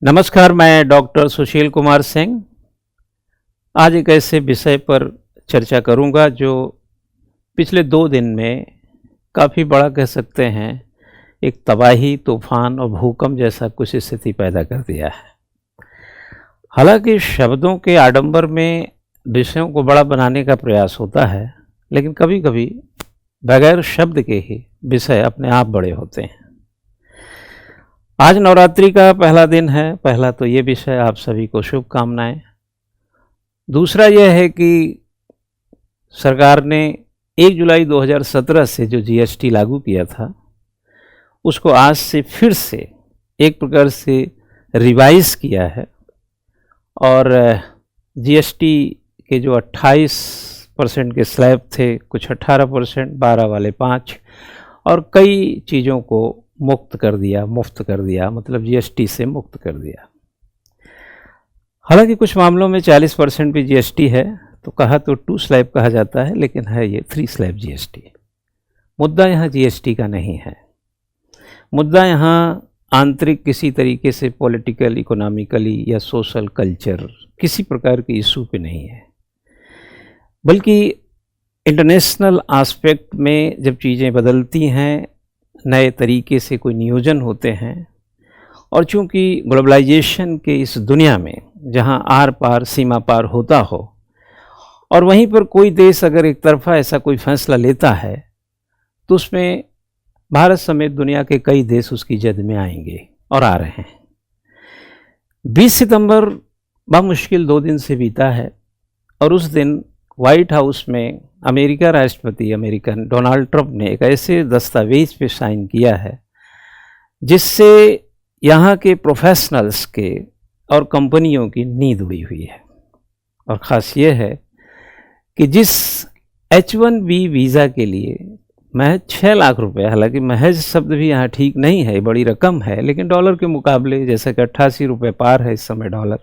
नमस्कार, मैं डॉक्टर सुशील कुमार सिंह आज एक ऐसे विषय पर चर्चा करूंगा जो पिछले 2 दिन में काफ़ी बड़ा कह सकते हैं एक तबाही, तूफान और भूकंप जैसा कुछ स्थिति पैदा कर दिया है। हालांकि शब्दों के आडंबर में विषयों को बड़ा बनाने का प्रयास होता है, लेकिन कभी कभी बगैर शब्द के ही विषय अपने आप बड़े होते हैं। आज नवरात्रि का पहला दिन है। पहला तो ये विषय, आप सभी को शुभकामनाएं। दूसरा यह है कि सरकार ने 1 जुलाई 2017 से जो जीएसटी लागू किया था उसको आज से फिर से एक प्रकार से रिवाइज किया है और जीएसटी के जो 28% के स्लैब थे, कुछ 18%, 12 वाले 5 और कई चीज़ों को मुफ्त कर दिया, मतलब जीएसटी से मुक्त कर दिया। हालांकि कुछ मामलों में 40% भी जीएसटी है, तो कहा तो 2 स्लैब कहा जाता है, लेकिन है ये 3 स्लैब जीएसटी। मुद्दा यहाँ जीएसटी का नहीं है। मुद्दा यहाँ आंतरिक किसी तरीके से पॉलिटिकल, इकोनॉमिकली या सोशल कल्चर किसी प्रकार के इशू पे नहीं है, बल्कि इंटरनेशनल एस्पेक्ट में जब चीज़ें बदलती हैं, नए तरीके से कोई नियोजन होते हैं, और चूंकि ग्लोबलाइजेशन के इस दुनिया में जहां आर पार सीमा पार होता हो और वहीं पर कोई देश अगर एक तरफा ऐसा कोई फैसला लेता है तो उसमें भारत समेत दुनिया के कई देश उसकी जद में आएंगे और आ रहे हैं। 20 सितंबर बामुश्किल 2 दिन से बीता है और उस दिन व्हाइट हाउस में अमेरिका राष्ट्रपति अमेरिकन डोनाल्ड ट्रंप ने एक ऐसे दस्तावेज पे साइन किया है जिससे यहाँ के प्रोफेशनल्स के और कंपनियों की नींद उड़ी हुई है। और ख़ास ये है कि जिस H1B वीज़ा के लिए महज 6 लाख रुपए, हालांकि महज शब्द भी यहाँ ठीक नहीं है, बड़ी रकम है, लेकिन डॉलर के मुकाबले जैसे कि 88 रुपये पार है इस समय डॉलर,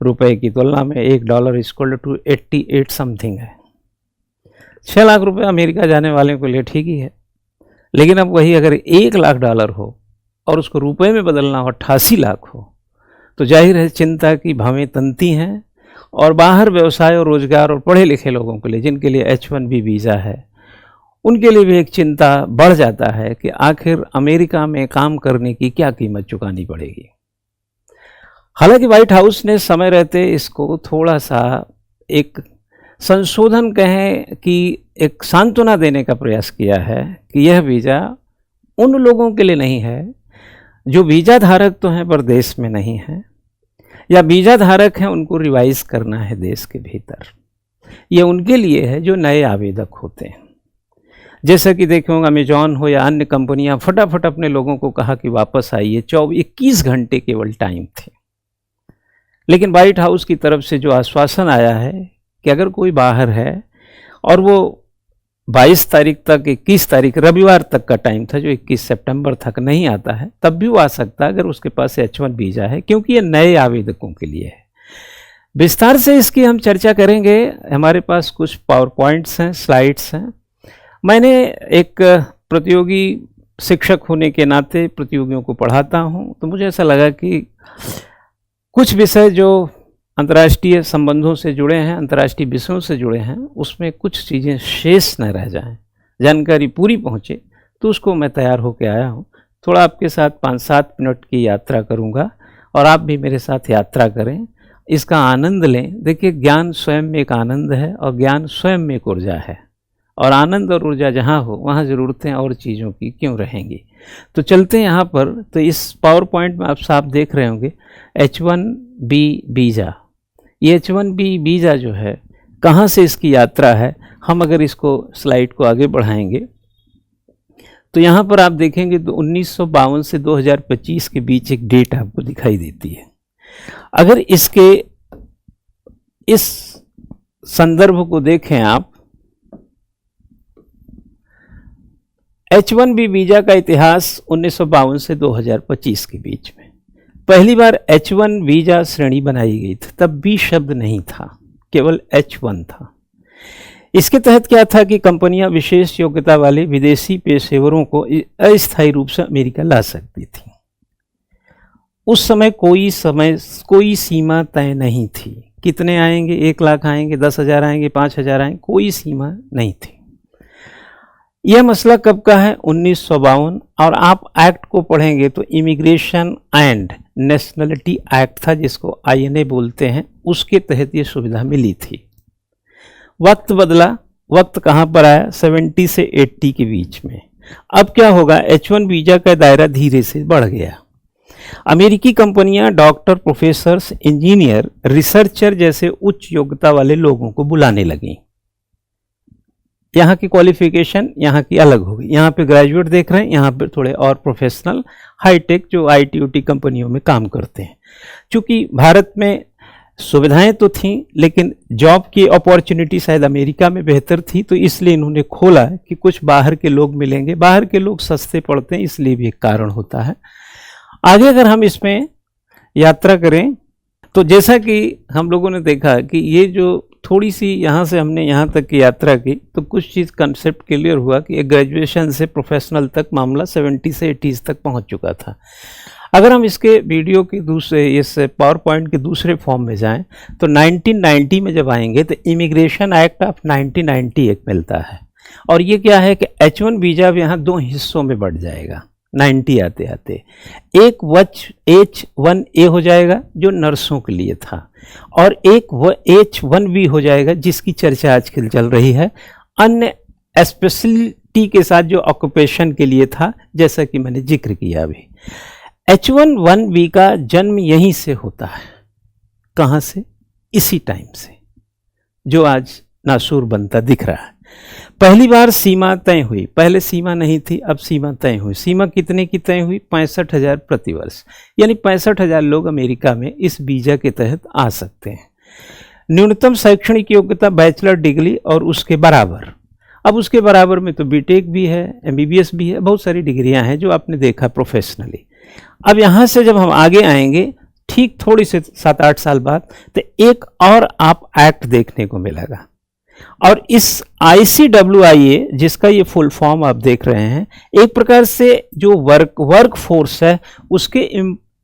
रुपए की तुलना में $1 इक्वल टू 88 समथिंग है। 6 लाख रुपए अमेरिका जाने वाले को लिए ठीक ही है, लेकिन अब वही अगर $1 लाख हो और उसको रुपए में बदलना हो 88 लाख हो, तो जाहिर है चिंता की भावें तनती हैं। और बाहर व्यवसाय और रोजगार और पढ़े लिखे लोगों के लिए, जिनके लिए H1B वीज़ा है, उनके लिए भी एक चिंता बढ़ जाता है कि आखिर अमेरिका में काम करने की क्या कीमत चुकानी पड़ेगी। हालांकि व्हाइट हाउस ने समय रहते इसको थोड़ा सा एक संशोधन कहें कि एक सांत्वना देने का प्रयास किया है कि यह वीज़ा उन लोगों के लिए नहीं है जो वीज़ा धारक तो हैं पर देश में नहीं हैं, या वीज़ा धारक हैं उनको रिवाइज करना है देश के भीतर। ये उनके लिए है जो नए आवेदक होते हैं। जैसा कि देखे होंगे अमेजॉन हो या अन्य कंपनियां फटाफट अपने लोगों को कहा कि वापस आइए, 21 घंटे केवल टाइम थे। लेकिन व्हाइट हाउस की तरफ से जो आश्वासन आया है कि अगर कोई बाहर है और वो 22 तारीख तक, 21 तारीख रविवार तक का टाइम था, जो 21 सितंबर तक नहीं आता है, तब भी वो आ सकता है अगर उसके पास H1 वीज़ा है, क्योंकि ये नए आवेदकों के लिए है। विस्तार से इसकी हम चर्चा करेंगे। हमारे पास कुछ पावर पॉइंट्स हैं, स्लाइड्स हैं। मैंने एक प्रतियोगी शिक्षक होने के नाते प्रतियोगियों को पढ़ाता हूँ, तो मुझे ऐसा लगा कि कुछ विषय जो अंतर्राष्ट्रीय संबंधों से जुड़े हैं, अंतर्राष्ट्रीय विषयों से जुड़े हैं, उसमें कुछ चीज़ें शेष न रह जाएं, जानकारी पूरी पहुँचे, तो उसको मैं तैयार होकर आया हूँ। थोड़ा आपके साथ 5-7 मिनट की यात्रा करूँगा और आप भी मेरे साथ यात्रा करें, इसका आनंद लें। देखिए, ज्ञान स्वयं में एक आनंद है और ज्ञान स्वयं में एक ऊर्जा है, और आनंद और ऊर्जा जहाँ हो वहाँ ज़रूरतें और चीज़ों की क्यों रहेंगी। तो चलते हैं यहाँ पर। तो इस पावर पॉइंट में आप साफ देख रहे होंगे H1B वीज़ा। ये H1B वीज़ा जो है, कहाँ से इसकी यात्रा है, हम अगर इसको स्लाइड को आगे बढ़ाएंगे तो यहाँ पर आप देखेंगे तो 1952 से 2025 के बीच एक डेट आपको दिखाई देती है। अगर इसके इस संदर्भ को देखें आप, H1B वीज़ा का इतिहास 1952 से 2025 के बीच में पहली बार H1 वीज़ा श्रेणी बनाई गई थी। तब B शब्द नहीं था, केवल H1 था। इसके तहत क्या था कि कंपनियां विशेष योग्यता वाले विदेशी पेशेवरों को अस्थायी रूप से अमेरिका ला सकती थी। उस समय कोई सीमा तय नहीं थी, कितने आएंगे, 1 लाख आएंगे, 10,000 आएंगे, 5,000 आएंगे, कोई सीमा नहीं थी। यह मसला कब का है, 1952। और आप एक्ट को पढ़ेंगे तो इमिग्रेशन एंड नेशनलिटी एक्ट था, जिसको INA बोलते हैं, उसके तहत ये सुविधा मिली थी। वक्त बदला, वक्त कहाँ पर आया, 70 से 80 के बीच में। अब क्या होगा, H1 वीजा का दायरा धीरे से बढ़ गया। अमेरिकी कंपनियां डॉक्टर, प्रोफेसर्स, इंजीनियर, रिसर्चर जैसे उच्च योग्यता वाले लोगों को बुलाने लगी। यहाँ की क्वालिफिकेशन यहाँ की अलग होगी, यहाँ पे ग्रेजुएट देख रहे हैं, यहाँ पे थोड़े और प्रोफेशनल हाईटेक जो IT-OT कंपनियों में काम करते हैं। चूँकि भारत में सुविधाएं तो थीं, लेकिन जॉब की अपॉर्चुनिटी शायद अमेरिका में बेहतर थी, तो इसलिए इन्होंने खोला कि कुछ बाहर के लोग मिलेंगे। बाहर के लोग सस्ते पड़ते हैं, इसलिए भी एक कारण होता है। आगे अगर हम इसमें यात्रा करें तो जैसा कि हम लोगों ने देखा कि ये जो थोड़ी सी यहाँ से हमने यहाँ तक की यात्रा की, तो कुछ चीज़ कंसेप्ट क्लियर हुआ कि एक ग्रेजुएशन से प्रोफेशनल तक मामला 70 से 80 तक पहुँच चुका था। अगर हम इसके वीडियो के दूसरे, इस पावर पॉइंट के दूसरे फॉर्म में जाएं तो 1990 में जब आएंगे तो इमिग्रेशन एक्ट ऑफ 1990 एक मिलता है। और ये क्या है कि H1 वीज़ा अब यहाँ 2 हिस्सों में बढ़ जाएगा 90 आते आते। एक H1A हो जाएगा जो नर्सों के लिए था, और एक H1B हो जाएगा जिसकी चर्चा आजकल चल रही है, अन्य स्पेशलिटी के साथ जो ऑक्यूपेशन के लिए था, जैसा कि मैंने जिक्र किया अभी। H1B का जन्म यहीं से होता है। कहाँ से? इसी टाइम से, जो आज नासूर बनता दिख रहा है। पहली बार सीमा तय हुई, पहले सीमा नहीं थी, अब सीमा तय हुई। सीमा कितने की तय हुई? 65,000 प्रतिवर्ष, यानी 65,000 लोग अमेरिका में इस वीजा के तहत आ सकते हैं। न्यूनतम शैक्षणिक योग्यता बैचलर डिग्री और उसके बराबर। अब उसके बराबर में तो बीटेक भी है, MBBS भी है, बहुत सारी डिग्रियां हैं जो आपने देखा प्रोफेशनली। अब यहाँ से जब हम आगे आएंगे ठीक थोड़ी से 7-8 साल बाद, तो एक और आप एक्ट देखने को मिलेगा। और इस ICWIA, जिसका ये फुल फॉर्म आप देख रहे हैं, एक प्रकार से जो वर्क फोर्स है उसके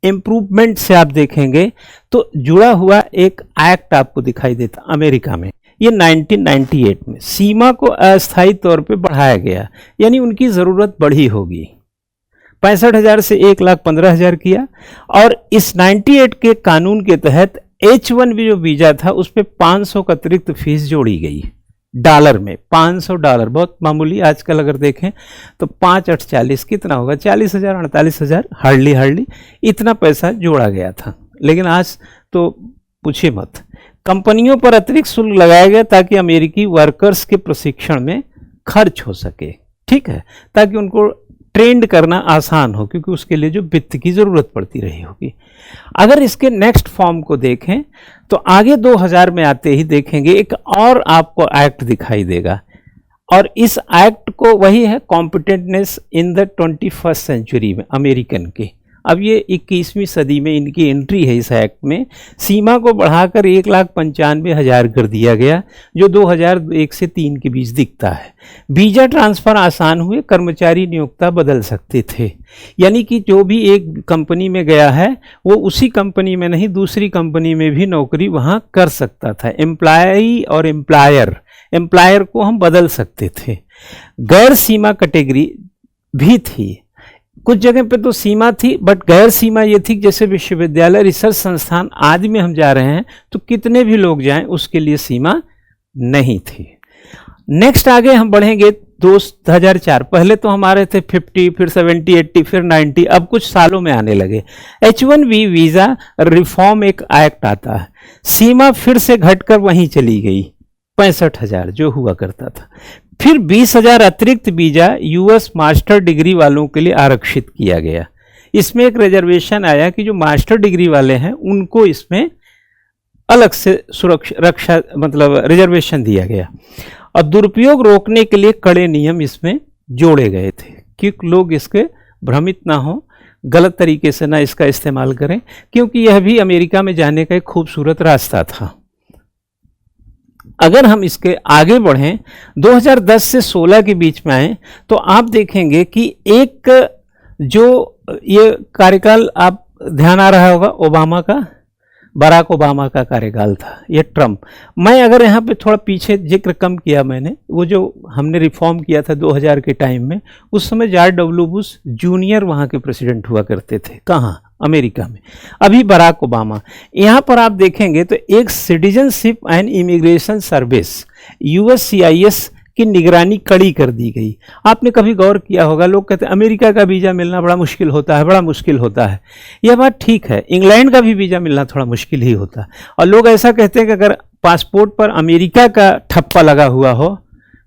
इम्प्रूवमेंट से आप देखेंगे तो जुड़ा हुआ एक एक्ट आपको दिखाई देता अमेरिका में। ये 1998 में सीमा को अस्थायी तौर पे बढ़ाया गया, यानी उनकी ज़रूरत बढ़ी होगी। 65,000 से 1,15,000 किया, और इस 98 के कानून के तहत H1B जो वीज़ा था उस पर 500 का अतिरिक्त फीस जोड़ी गई डॉलर में। $500 बहुत मामूली, आजकल अगर देखें तो 5-8 40 कितना होगा, 40,000 48,000, हार्डली इतना पैसा जोड़ा गया था। लेकिन आज तो पूछिए मत, कंपनियों पर अतिरिक्त शुल्क लगाया गया ताकि अमेरिकी वर्कर्स के प्रशिक्षण में खर्च हो सके, ठीक है, ताकि उनको ट्रेंड करना आसान हो, क्योंकि उसके लिए जो वित्त की ज़रूरत पड़ती रही होगी। अगर इसके नेक्स्ट फॉर्म को देखें तो आगे 2000 में आते ही देखेंगे एक और आपको एक्ट दिखाई देगा, और इस एक्ट को वही है कॉम्पिटेंटनेस इन द 21st सेंचुरी में अमेरिकन के। अब ये 21वीं सदी में इनकी एंट्री है इस एक्ट में। सीमा को बढ़ाकर 1,95,000 कर दिया गया, जो 2001 से 3 के बीच दिखता है। वीजा ट्रांसफ़र आसान हुए, कर्मचारी नियोक्ता बदल सकते थे, यानी कि जो भी एक कंपनी में गया है वो उसी कंपनी में नहीं दूसरी कंपनी में भी नौकरी वहाँ कर सकता था। एम्प्लॉय और एम्प्लायर को हम बदल सकते थे। गैर सीमा कैटेगरी भी थी, कुछ जगह पे तो सीमा थी, बट गैर सीमा ये थी जैसे विश्वविद्यालय, रिसर्च संस्थान आदि में हम जा रहे हैं तो कितने भी लोग जाएं उसके लिए सीमा नहीं थी। नेक्स्ट आगे हम बढ़ेंगे 2004। पहले तो हमारे थे 50, फिर 70, 80, फिर 90, अब कुछ सालों में आने लगे। H1B वीज़ा रिफॉर्म एक एक्ट आता है, सीमा फिर से घटकर वहीं चली गई 65,000 जो हुआ करता था। फिर 20,000 अतिरिक्त वीज़ा US मास्टर डिग्री वालों के लिए आरक्षित किया गया। इसमें एक रिजर्वेशन आया कि जो मास्टर डिग्री वाले हैं उनको इसमें अलग से रक्षा मतलब रिजर्वेशन दिया गया, और दुरुपयोग रोकने के लिए कड़े नियम इसमें जोड़े गए थे कि लोग इसके भ्रमित ना हो, गलत तरीके से ना इसका इस्तेमाल करें, क्योंकि यह भी अमेरिका में जाने का एक खूबसूरत रास्ता था। अगर हम इसके आगे बढ़ें 2010 से 16 के बीच में आए तो आप देखेंगे कि एक जो ये कार्यकाल आप ध्यान आ रहा होगा, ओबामा का, बराक ओबामा का कार्यकाल था, ये ट्रम्प। मैं अगर यहाँ पे थोड़ा पीछे जिक्र कम किया मैंने, वो जो हमने रिफॉर्म किया था 2000 के टाइम में, उस समय जॉर्ज डब्ल्यू बुश जूनियर वहाँ के प्रेसिडेंट हुआ करते थे। कहाँ? अमेरिका में। अभी बराक ओबामा। यहाँ पर आप देखेंगे तो एक citizenship and immigration service USCIS की निगरानी कड़ी कर दी गई। आपने कभी गौर किया होगा, लोग कहते हैं अमेरिका का वीज़ा मिलना बड़ा मुश्किल होता है, बड़ा मुश्किल होता है। यह बात ठीक है, इंग्लैंड का भी वीज़ा मिलना थोड़ा मुश्किल ही होता है। और लोग ऐसा कहते हैं कि अगर पासपोर्ट पर अमेरिका का ठप्पा लगा हुआ हो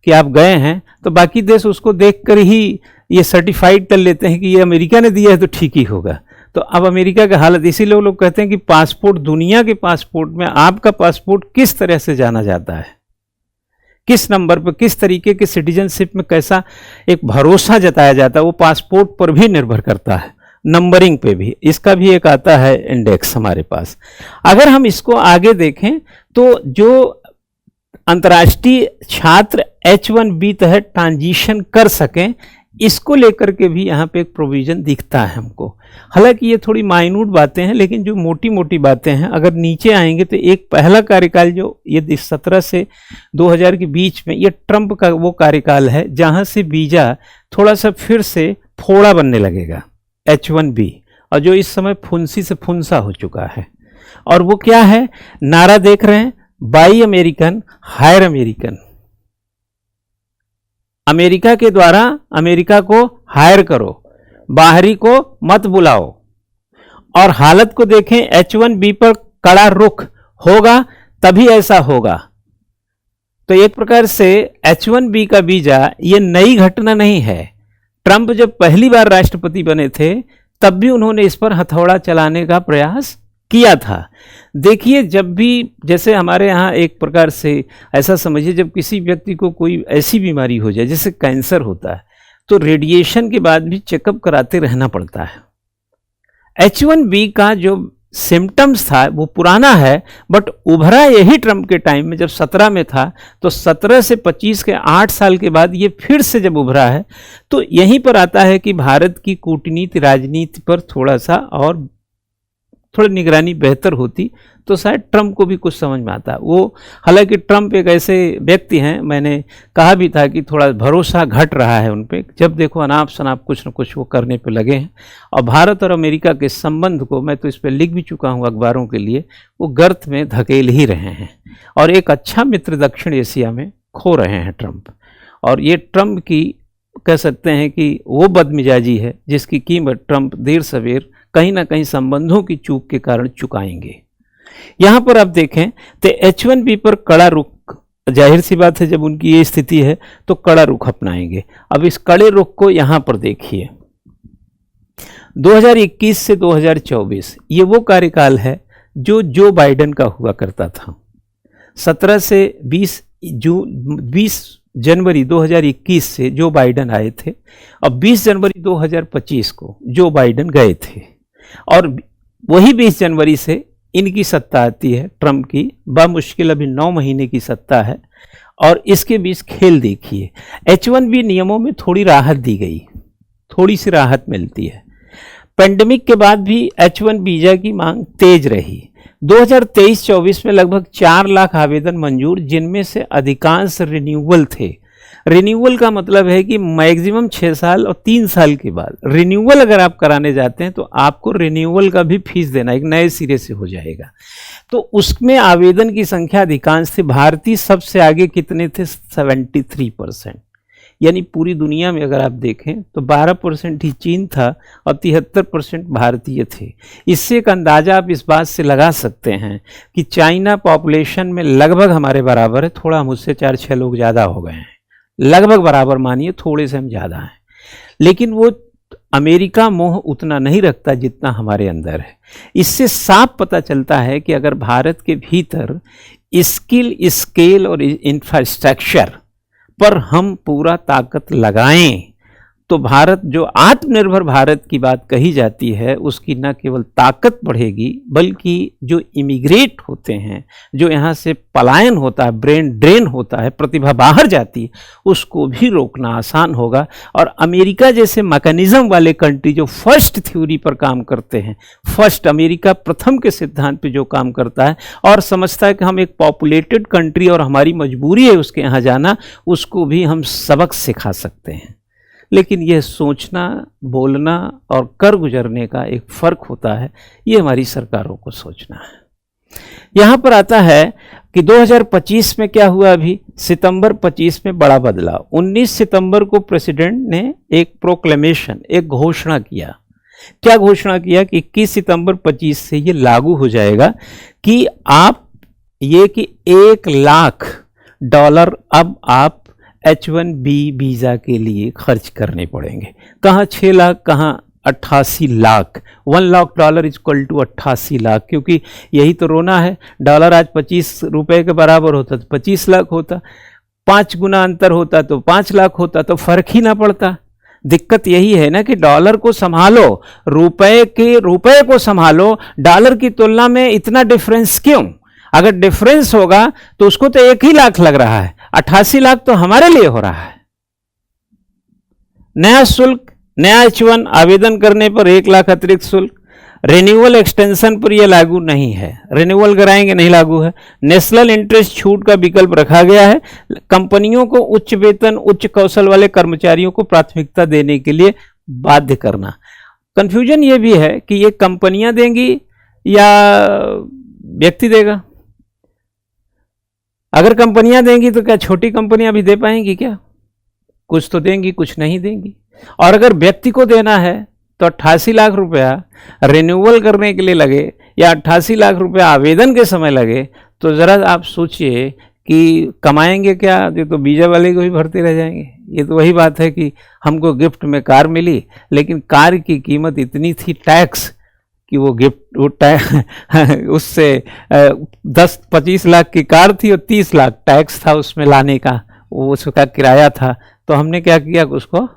कि आप गए हैं, तो बाकी देश उसको देख कर ही ये सर्टिफाइड कर लेते हैं कि ये अमेरिका ने दिया है तो ठीक ही होगा। तो अब अमेरिका का हालत, इसीलिए लोग कहते हैं कि पासपोर्ट, दुनिया के पासपोर्ट में आपका पासपोर्ट किस तरह से जाना जाता है, किस नंबर पर, किस तरीके के सिटीजनशिप में कैसा एक भरोसा जताया जाता है, वो पासपोर्ट पर भी निर्भर करता है, नंबरिंग पे भी। इसका भी एक आता है इंडेक्स हमारे पास। अगर हम इसको आगे देखें तो जो अंतर्राष्ट्रीय छात्र H1B तहत ट्रांजिशन कर सकें, इसको लेकर के भी यहाँ पे एक प्रोविज़न दिखता है हमको। हालांकि ये थोड़ी माइन्यूट बातें हैं, लेकिन जो मोटी मोटी बातें हैं, अगर नीचे आएंगे तो एक पहला कार्यकाल जो ये 17 से 2000 के बीच में, ये ट्रंप का वो कार्यकाल है जहाँ से वीज़ा थोड़ा सा फिर से फोड़ा बनने लगेगा, H1B, और जो इस समय फुंसी से फुंसा हो चुका है। और वो क्या है, नारा देख रहे हैं, buy American hire American. America के द्वारा अमेरिका को हायर करो, बाहरी को मत बुलाओ। और हालत को देखें, H1B पर कड़ा रुख होगा तभी ऐसा होगा। तो एक प्रकार से H1B का वीजा ये नई घटना नहीं है। ट्रंप जब पहली बार राष्ट्रपति बने थे तब भी उन्होंने इस पर हथौड़ा चलाने का प्रयास किया था। देखिए, जब भी, जैसे हमारे यहाँ एक प्रकार से ऐसा समझिए, जब किसी व्यक्ति को कोई ऐसी बीमारी हो जाए जैसे कैंसर होता है, तो रेडिएशन के बाद भी चेकअप कराते रहना पड़ता है। H1B का जो सिम्टम्स था वो पुराना है, बट उभरा यही ट्रंप के टाइम में, जब 17 में था, तो 17 से 25 के 8 साल के बाद ये फिर से जब उभरा है, तो यहीं पर आता है कि भारत की कूटनीति, राजनीति पर थोड़ी निगरानी बेहतर होती तो शायद ट्रंप को भी कुछ समझ में आता। वो, हालांकि ट्रंप एक ऐसे व्यक्ति हैं, मैंने कहा भी था कि थोड़ा भरोसा घट रहा है उन पे, जब देखो अनाप शनाप कुछ न कुछ वो करने पे लगे हैं। और भारत और अमेरिका के संबंध को, मैं तो इस पर लिख भी चुका हूँ अखबारों के लिए, वो गर्त में धकेल ही रहे हैं। और एक अच्छा मित्र दक्षिण एशिया में खो रहे हैं ट्रंप। और ये ट्रंप की, कह सकते हैं कि वो बदमिजाजी है जिसकी कीमत ट्रंप देर सवेर कहीं ना कहीं संबंधों की चूक के कारण चुकाएंगे। यहाँ पर आप देखें तो H1B पर कड़ा रुख, जाहिर सी बात है जब उनकी ये स्थिति है तो कड़ा रुख अपनाएंगे। अब इस कड़े रुख को यहाँ पर देखिए, 2021 से 2024 ये वो कार्यकाल है जो बाइडेन का हुआ करता था। 17 से 20 जनवरी 2021 से जो बाइडेन आए थे, और 20 जनवरी 2025 को जो बाइडेन गए थे, और वही 20 जनवरी से इनकी सत्ता आती है ट्रंप की। बामुश्किल अभी 9 महीने की सत्ता है। और इसके बीच खेल देखिए, H1B नियमों में थोड़ी राहत दी गई, थोड़ी सी राहत मिलती है। पेंडेमिक के बाद भी H1 वीजा की मांग तेज रही। 2023-24 में लगभग 4 लाख आवेदन मंजूर, जिनमें से अधिकांश रिन्यूअल थे। रिन्यूअल का मतलब है कि मैक्सिमम 6 साल और 3 साल के बाद रिन्यूअल अगर आप कराने जाते हैं तो आपको रिन्यूअल का भी फीस देना एक नए सिरे से हो जाएगा। तो उसमें आवेदन की संख्या अधिकांश थी। भारतीय सबसे आगे कितने थे? 73%। यानी पूरी दुनिया में अगर आप देखें तो 12% ही चीन था और 73% भारतीय थे। इससे एक अंदाज़ा आप इस बात से लगा सकते हैं कि चाइना पॉपुलेशन में लगभग हमारे बराबर है, थोड़ा हम उससे 4-6 लोग ज़्यादा हो गए हैं, लगभग बराबर मानिए, थोड़े से हम ज़्यादा हैं। लेकिन वो अमेरिका मोह उतना नहीं रखता जितना हमारे अंदर है। इससे साफ पता चलता है कि अगर भारत के भीतर स्किल, स्केल और इंफ्रास्ट्रक्चर पर हम पूरा ताकत लगाएं तो भारत, जो आत्मनिर्भर भारत की बात कही जाती है, उसकी न केवल ताकत बढ़ेगी बल्कि जो इमिग्रेट होते हैं, जो यहाँ से पलायन होता है, ब्रेन ड्रेन होता है, प्रतिभा बाहर जाती है, उसको भी रोकना आसान होगा। और अमेरिका जैसे मैकेनिज्म वाले कंट्री जो फर्स्ट थ्योरी पर काम करते हैं, फर्स्ट अमेरिका प्रथम के सिद्धांत पे जो काम करता है और समझता है कि हम एक पॉपुलेटेड कंट्री और हमारी मजबूरी है उसके यहाँ जाना, उसको भी हम सबक सिखा सकते हैं। लेकिन यह सोचना, बोलना और कर गुजरने का एक फ़र्क होता है, ये हमारी सरकारों को सोचना है। यहाँ पर आता है कि 2025 में क्या हुआ, अभी सितंबर 25 में बड़ा बदलाव। 19 सितंबर को प्रेसिडेंट ने एक प्रोक्लेमेशन, एक घोषणा किया। क्या घोषणा किया कि 21 सितंबर 25 से ये लागू हो जाएगा कि आप ये कि $1,00,000 अब आप H1B वीज़ा के लिए खर्च करने पड़ेंगे। कहाँ 6 लाख, कहाँ 88 लाख। $1,00,000 इक्वल टू 88 लाख, क्योंकि यही तो रोना है। डॉलर आज 25 रुपए के बराबर होता तो 25 लाख होता, 5 गुना अंतर होता तो 5 लाख होता, तो फर्क ही ना पड़ता। दिक्कत यही है ना कि डॉलर को संभालो, रुपए को संभालो, डॉलर की तुलना में इतना डिफरेंस क्यों? अगर डिफरेंस होगा तो उसको तो 1,00,000 लग रहा है, 88 लाख तो हमारे लिए हो रहा है। नया शुल्क, नया H1 आवेदन करने पर 1,00,000 अतिरिक्त शुल्क। रिन्यूअल एक्सटेंशन पर यह लागू नहीं है, रिन्यूअल कराएंगे नहीं लागू है। नेशनल इंटरेस्ट छूट का विकल्प रखा गया है। कंपनियों को उच्च वेतन, उच्च कौशल वाले कर्मचारियों को प्राथमिकता देने के लिए बाध्य करना। कंफ्यूजन ये भी है कि ये कंपनियां देंगी या व्यक्ति देगा। अगर कंपनियां देंगी तो क्या छोटी कंपनियां भी दे पाएंगी क्या? कुछ तो देंगी, कुछ नहीं देंगी। और अगर व्यक्ति को देना है तो 88 लाख रुपया रिन्यूअल करने के लिए लगे या 88 लाख रुपया आवेदन के समय लगे, तो ज़रा आप सोचिए कि कमाएंगे क्या? ये तो वीज़ा वाले को भी भरते रह जाएंगे। ये तो वही बात है कि हमको गिफ्ट में कार मिली, लेकिन कार की कीमत इतनी थी टैक्स कि वो गिफ्ट, वो उससे 10-25 लाख की कार थी और 30 लाख टैक्स था उसमें लाने का, वो उसका किराया था। तो हमने क्या किया, उसको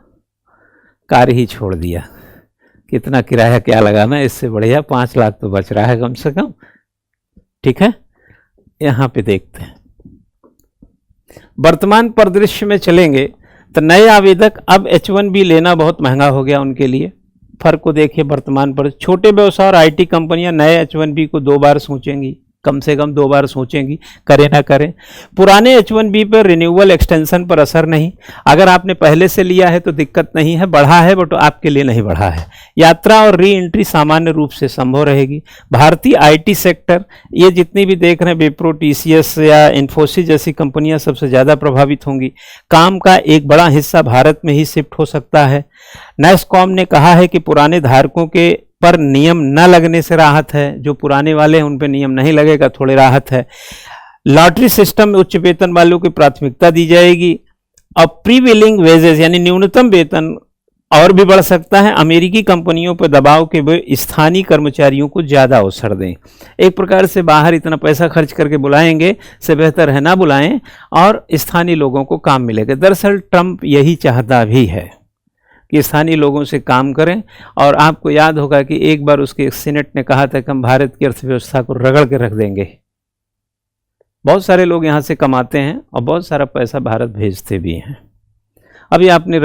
कार ही छोड़ दिया। कितना किराया क्या लगाना, इससे बढ़िया 5 लाख तो बच रहा है कम से कम। ठीक है, यहाँ पे देखते हैं। वर्तमान परिदृश्य में चलेंगे तो नए आवेदक अब H1B लेना बहुत महंगा हो गया उनके लिए। फर्क को देखिए वर्तमान पर। छोटे व्यवसाय और IT कंपनियां नए H1B को 2 बार सोचेंगी, कम से कम 2 बार सोचेंगी, करें ना करें। पुराने H1B पर रिन्यूअल एक्सटेंशन पर असर नहीं। अगर आपने पहले से लिया है तो दिक्कत नहीं है, बढ़ा है बट आपके लिए नहीं बढ़ा है। यात्रा और री एंट्री सामान्य रूप से संभव रहेगी। भारतीय IT सेक्टर, ये जितनी भी देख रहे हैं, विप्रो, TCS या इन्फोसिस जैसी कंपनियां सबसे ज़्यादा प्रभावित होंगी। काम का एक बड़ा हिस्सा भारत में ही शिफ्ट हो सकता है। नैस्कॉम ने कहा है कि पुराने धारकों के पर नियम न लगने से राहत है, जो पुराने वाले हैं उन पर नियम नहीं लगेगा, थोड़ी राहत है। लॉटरी सिस्टम में उच्च वेतन वालों को प्राथमिकता दी जाएगी। और प्रीवेलिंग वेजेस यानी न्यूनतम वेतन और भी बढ़ सकता है। अमेरिकी कंपनियों पर दबाव के वे स्थानीय कर्मचारियों को ज़्यादा अवसर दें। एक प्रकार से बाहर इतना पैसा खर्च करके बुलाएंगे से बेहतर है ना बुलाएं और स्थानीय लोगों को काम मिलेगा। दरअसल ट्रंप यही चाहता भी है कि स्थानीय लोगों से काम करें। और आपको याद होगा कि एक बार उसके सीनेट ने कहा था कि हम भारत की अर्थव्यवस्था को रगड़ के रख देंगे। बहुत सारे लोग यहाँ से कमाते हैं और बहुत सारा पैसा भारत भेजते भी हैं। अभी आपने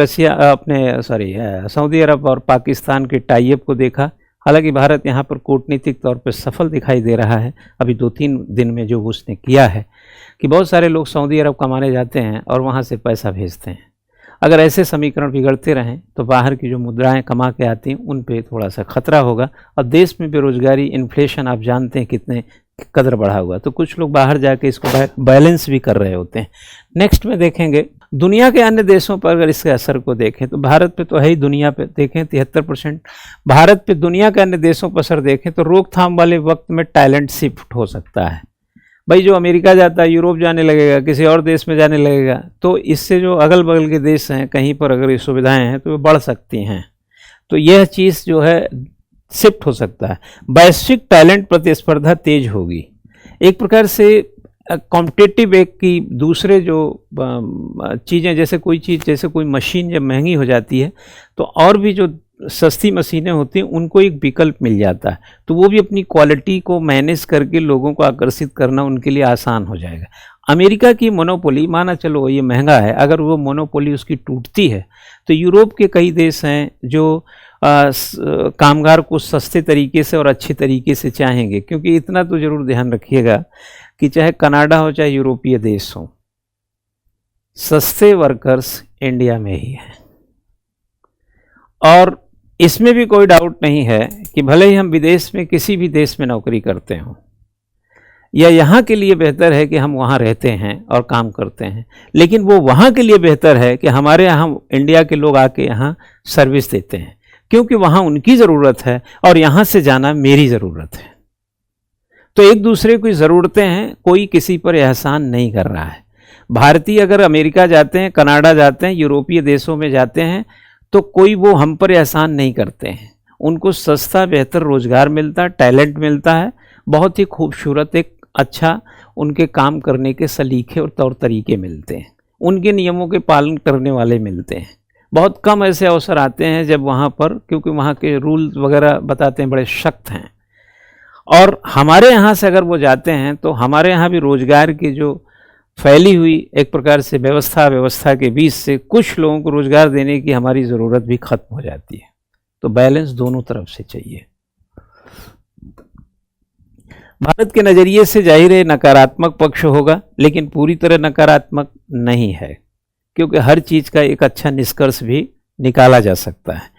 सऊदी अरब और पाकिस्तान के टाई अप को देखा। हालांकि भारत यहाँ पर कूटनीतिक तौर पर सफल दिखाई दे रहा है। अभी 2-3 दिन में जो उसने किया है कि बहुत सारे लोग सऊदी अरब कमाने जाते हैं और वहाँ से पैसा भेजते हैं। अगर ऐसे समीकरण बिगड़ते रहें तो बाहर की जो मुद्राएं कमा के आती हैं उन पे थोड़ा सा खतरा होगा। और देश में बेरोजगारी, इन्फ्लेशन आप जानते हैं कितने कदर बढ़ा हुआ, तो कुछ लोग बाहर जाके इसको बैलेंस भी कर रहे होते हैं। नेक्स्ट में देखेंगे दुनिया के अन्य देशों पर। अगर इसके असर को देखें तो भारत पे तो है ही, दुनिया पे देखें 73%। भारत पे दुनिया के अन्य देशों पर असर देखें तो रोकथाम वाले वक्त में टैलेंट शिफ्ट हो सकता है। भाई जो अमेरिका जाता है यूरोप जाने लगेगा, किसी और देश में जाने लगेगा, तो इससे जो अगल बगल के देश हैं कहीं पर अगर ये सुविधाएं हैं तो वे बढ़ सकती हैं। तो यह चीज़ जो है शिफ्ट हो सकता है। वैश्विक टैलेंट प्रतिस्पर्धा तेज होगी। एक प्रकार से कॉम्पिटिटिव एक की दूसरे जो चीज़ें, जैसे कोई चीज़, जैसे कोई मशीन जब महंगी हो जाती है तो और भी जो सस्ती मशीनें होती हैं उनको एक विकल्प मिल जाता है, तो वो भी अपनी क्वालिटी को मैनेज करके लोगों को आकर्षित करना उनके लिए आसान हो जाएगा। अमेरिका की मोनोपोली, माना चलो ये महंगा है, अगर वो मोनोपोली उसकी टूटती है तो यूरोप के कई देश हैं जो कामगार को सस्ते तरीके से और अच्छे तरीके से चाहेंगे, क्योंकि इतना तो ज़रूर ध्यान रखिएगा कि चाहे कनाडा हो चाहे यूरोपीय देश हो, सस्ते वर्कर्स इंडिया में ही हैं। और इसमें भी कोई डाउट नहीं है कि भले ही हम विदेश में किसी भी देश में नौकरी करते हों, या यहाँ के लिए बेहतर है कि हम वहाँ रहते हैं और काम करते हैं, लेकिन वो वहाँ के लिए बेहतर है कि हमारे यहाँ इंडिया के लोग आके यहाँ सर्विस देते हैं, क्योंकि वहाँ उनकी ज़रूरत है और यहाँ से जाना मेरी ज़रूरत है। तो एक दूसरे की ज़रूरतें हैं, कोई किसी पर एहसान नहीं कर रहा है। भारतीय अगर अमेरिका जाते हैं, कनाडा जाते हैं, यूरोपीय देशों में जाते हैं तो कोई वो हम पर एहसान नहीं करते हैं। उनको सस्ता बेहतर रोज़गार मिलता है, टैलेंट मिलता है, बहुत ही खूबसूरत एक अच्छा उनके काम करने के सलीके और तौर तरीके मिलते हैं, उनके नियमों के पालन करने वाले मिलते हैं। बहुत कम ऐसे अवसर आते हैं जब वहाँ पर, क्योंकि वहाँ के रूल वगैरह बताते हैं बड़े सख्त हैं। और हमारे यहाँ से अगर वो जाते हैं तो हमारे यहाँ भी रोज़गार की जो फैली हुई एक प्रकार से व्यवस्था के बीच से कुछ लोगों को रोज़गार देने की हमारी ज़रूरत भी ख़त्म हो जाती है। तो बैलेंस दोनों तरफ से चाहिए। भारत के नज़रिए से जाहिर है नकारात्मक पक्ष होगा, लेकिन पूरी तरह नकारात्मक नहीं है, क्योंकि हर चीज़ का एक अच्छा निष्कर्ष भी निकाला जा सकता है।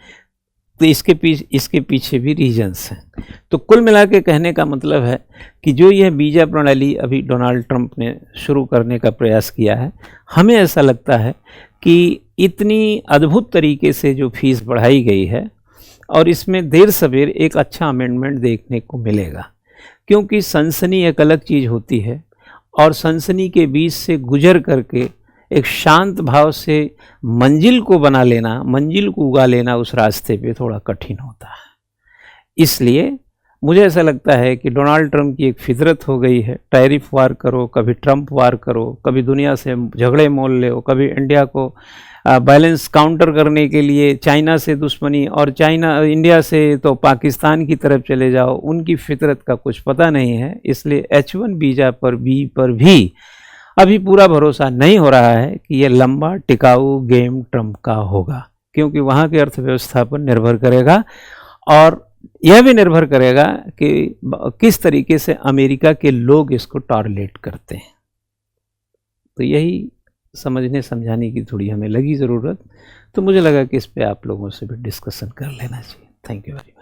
तो इसके पीछे भी रीजंस हैं। तो कुल मिला के कहने का मतलब है कि जो यह वीज़ा प्रणाली अभी डोनाल्ड ट्रंप ने शुरू करने का प्रयास किया है, हमें ऐसा लगता है कि इतनी अद्भुत तरीके से जो फीस बढ़ाई गई है और इसमें देर सवेर एक अच्छा अमेंडमेंट देखने को मिलेगा, क्योंकि सनसनी एक अलग चीज़ होती है और सनसनी के बीच से गुजर करके एक शांत भाव से मंजिल को बना लेना, मंजिल को उगा लेना उस रास्ते पे थोड़ा कठिन होता है। इसलिए मुझे ऐसा लगता है कि डोनाल्ड ट्रंप की एक फितरत हो गई है, टैरिफ वार करो, कभी ट्रंप वार करो, कभी दुनिया से झगड़े मोल ले, कभी इंडिया को बैलेंस काउंटर करने के लिए चाइना से दुश्मनी, और इंडिया से तो पाकिस्तान की तरफ चले जाओ। उनकी फितरत का कुछ पता नहीं है। इसलिए H1 वीज़ा पर भी अभी पूरा भरोसा नहीं हो रहा है कि ये लंबा टिकाऊ गेम ट्रंप का होगा, क्योंकि वहाँ की अर्थव्यवस्था पर निर्भर करेगा और यह भी निर्भर करेगा कि किस तरीके से अमेरिका के लोग इसको टॉलरेट करते हैं। तो यही समझने समझाने की थोड़ी हमें लगी ज़रूरत, तो मुझे लगा कि इस पे आप लोगों से भी डिस्कशन कर लेना चाहिए। Thank you very much.